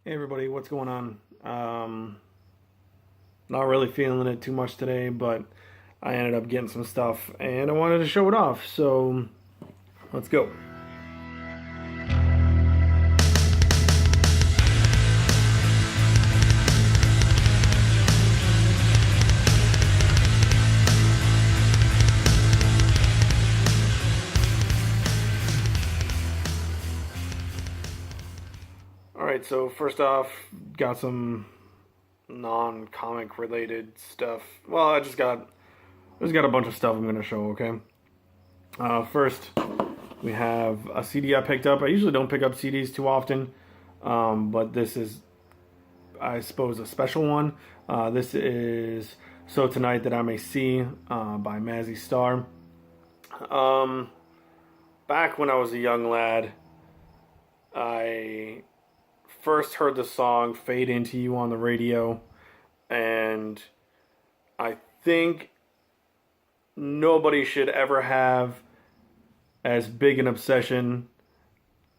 Hey everybody, what's going on? Not really feeling it too much today, but I ended up getting some stuff and I wanted to show it off, so let's go. Alright, so first off, got some non-comic related stuff. Well, I just got a bunch of stuff I'm gonna show, okay? First, we have a CD I picked up. I usually don't pick up CDs too often, but this is, I suppose, a special one. This is So Tonight That I May See by Mazzy Star. Um, Back when I was a young lad, I first heard the song Fade Into You on the radio, and I think nobody should ever have as big an obsession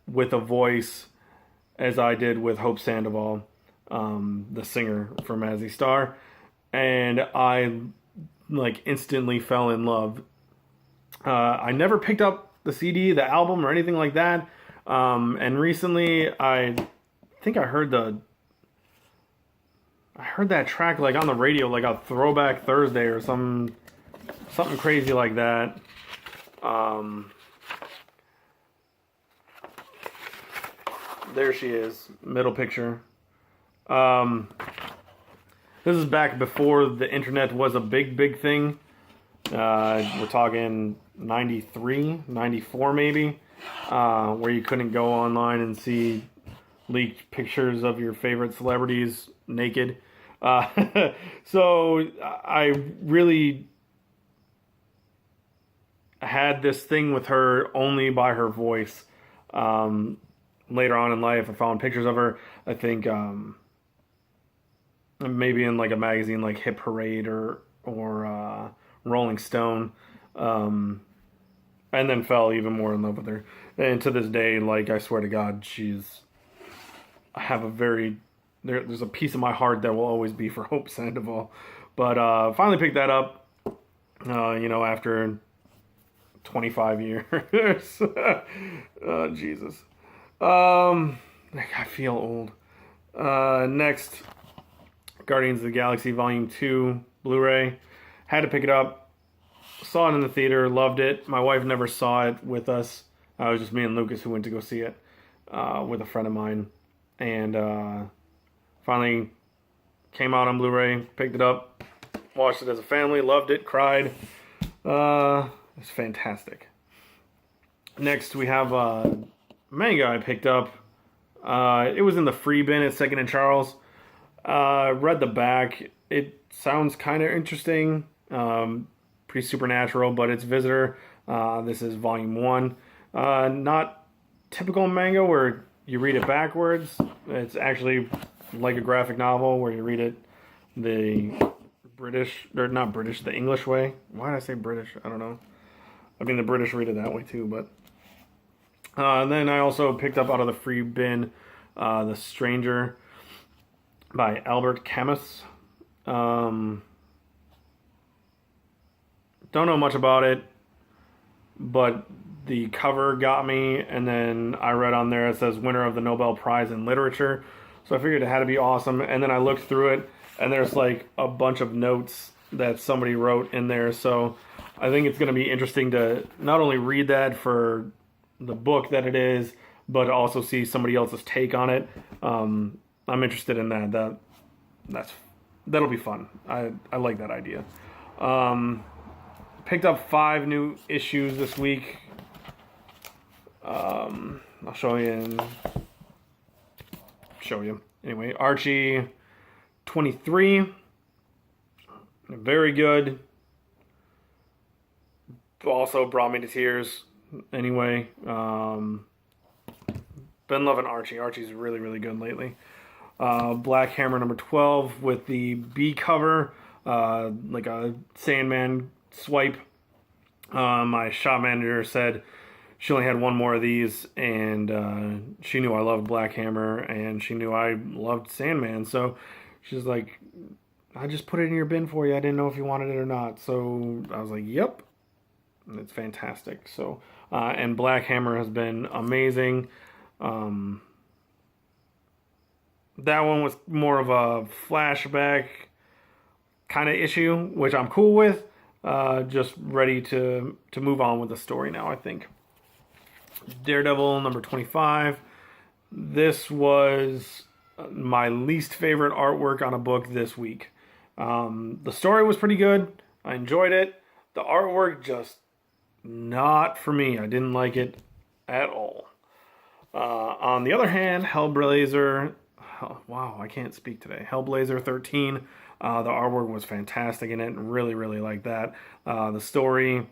with a voice as I did with Hope Sandoval, the singer for Mazzy Star, and I like instantly fell in love. I never picked up the CD, the album, or anything like that. And recently, I think I heard that track like on the radio, like a Throwback Thursday or something crazy like that. Um, there she is, middle picture. Um, this is back before the internet was a big thing. We're talking 93, 94 maybe, where you couldn't go online and see leaked pictures of your favorite celebrities naked. So I really had this thing with her only by her voice. Later on in life, I found pictures of her. I think maybe in like a magazine like Hit Parade or Rolling Stone, and then fell even more in love with her. And to this day, like I swear to God, I have a very there's a piece of my heart that will always be for Hope Sandoval. But finally picked that up, after 25 years. Oh, Jesus. I feel old. Next, Guardians of the Galaxy Volume 2 Blu-ray. Had to pick it up. Saw it in the theater. Loved it. My wife never saw it with us. It was just me and Lucas who went to go see it with a friend of mine. And finally came out on Blu-ray. Picked it up. Watched it as a family. Loved it. Cried. It's fantastic. Next, we have manga I picked up. It was in the free bin at Second and Charles. Read the back. It sounds kind of interesting. Pretty supernatural, but it's Visitor. This is volume 1. Not typical manga where you read it backwards. It's actually like a graphic novel where you read it the British, or not British, the English way. Why did I say British? I don't know. I mean, the British read it that way too, but... then I also picked up out of the free bin The Stranger by Albert Camus. Don't know much about it, but the cover got me, and then I read on there it says winner of the Nobel Prize in Literature, so I figured it had to be awesome. And then I looked through it, and there's like a bunch of notes that somebody wrote in there, so I think it's going to be interesting to not only read that for the book that it is, but also see somebody else's take on it. I'm interested in that. That'll be fun. I like that idea. Picked up 5 new issues this week. I'll show you. Anyway, Archie 23. Very good. Also brought me to tears. Anyway, been loving Archie. Archie's really good lately. Black Hammer number 12 with the B cover, like a Sandman swipe. My shop manager said she only had one more of these, and she knew I loved Black Hammer, and she knew I loved Sandman. So she's like, I just put it in your bin for you. I didn't know if you wanted it or not. So I was like, yep. It's fantastic. So, and Black Hammer has been amazing. That one was more of a flashback kind of issue, which I'm cool with. Just ready to move on with the story now, I think. Daredevil number 25. This was my least favorite artwork on a book this week. The story was pretty good. I enjoyed it. The artwork just not for me. I didn't like it at all. On the other hand, Hellblazer... wow, I can't speak today. Hellblazer 13. The artwork was fantastic in it. Really, really like that. The story...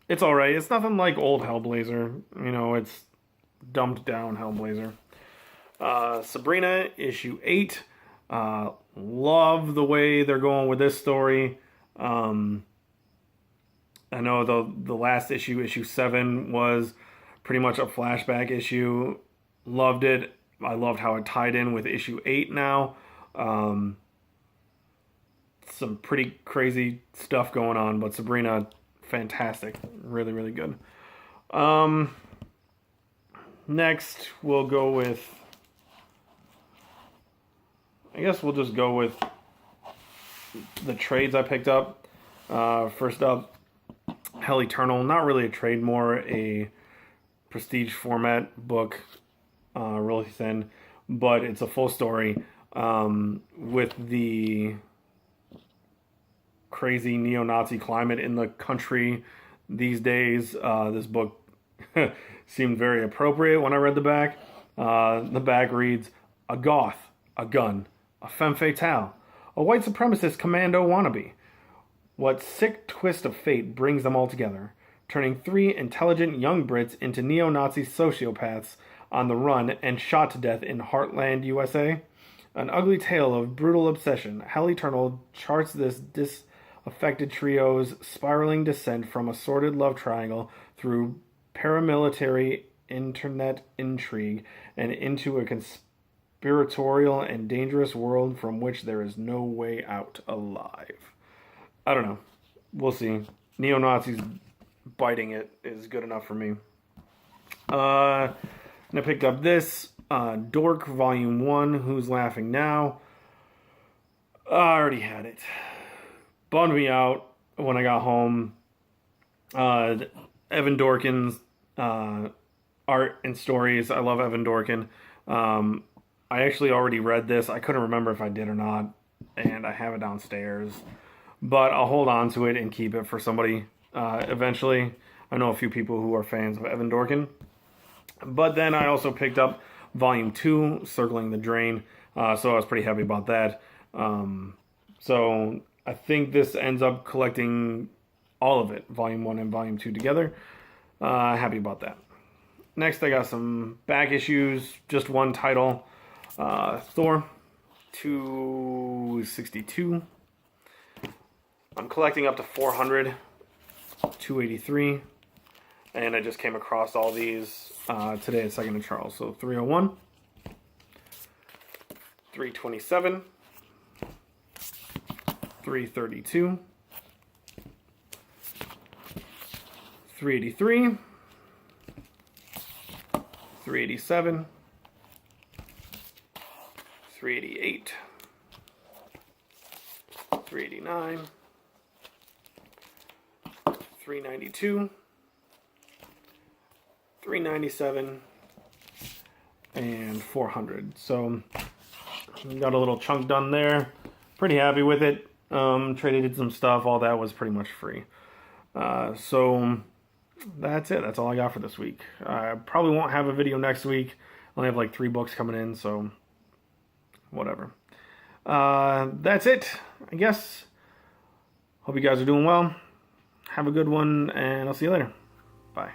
it's alright. It's nothing like old Hellblazer. You know, it's dumbed down Hellblazer. Sabrina, issue 8. Love the way they're going with this story. I know the last issue, issue 7, was pretty much a flashback issue. Loved it. I loved how it tied in with issue 8 now. Some pretty crazy stuff going on, but Sabrina, fantastic. Really, really good. Next, we'll go with... I guess we'll just go with the trades I picked up. First up, Hell Eternal. Not really a trade, more a prestige format book. Really thin, but it's a full story. With the crazy neo-Nazi climate in the country these days, this book seemed very appropriate when I read the back. The back reads, a goth, a gun, a femme fatale, a white supremacist commando wannabe. What sick twist of fate brings them all together, turning 3 intelligent young Brits into neo-Nazi sociopaths on the run and shot to death in Heartland, USA? An ugly tale of brutal obsession, Hell Eternal charts this disaffected trio's spiraling descent from a sordid love triangle through paramilitary internet intrigue and into a conspiratorial and dangerous world from which there is no way out alive. I don't know. We'll see. Neo-Nazis biting it is good enough for me. And I picked up this, Dork Volume 1, Who's Laughing Now? I already had it. Bummed me out when I got home. Evan Dorkin's art and stories. I love Evan Dorkin. I actually already read this. I couldn't remember if I did or not, and I have it downstairs. But I'll hold on to it and keep it for somebody eventually. I know a few people who are fans of Evan Dorkin. But then I also picked up Volume 2, Circling the Drain. So I was pretty happy about that. So I think this ends up collecting all of it, Volume 1 and Volume 2 together. Happy about that. Next, I got some back issues. Just one title. Thor 262. I'm collecting up to 400, 283, and I just came across all these today at Second and Charles. So 301, 327, 332, 383, 387, 388, 389, 392, 397, and 400. So got a little chunk done there. Pretty happy with it. Traded some stuff. All that was pretty much free. So that's it. That's all I got for this week. I probably won't have a video next week. I only have like 3 books coming in, so whatever. That's it, I guess. Hope you guys are doing well. Have a good one, and I'll see you later. Bye.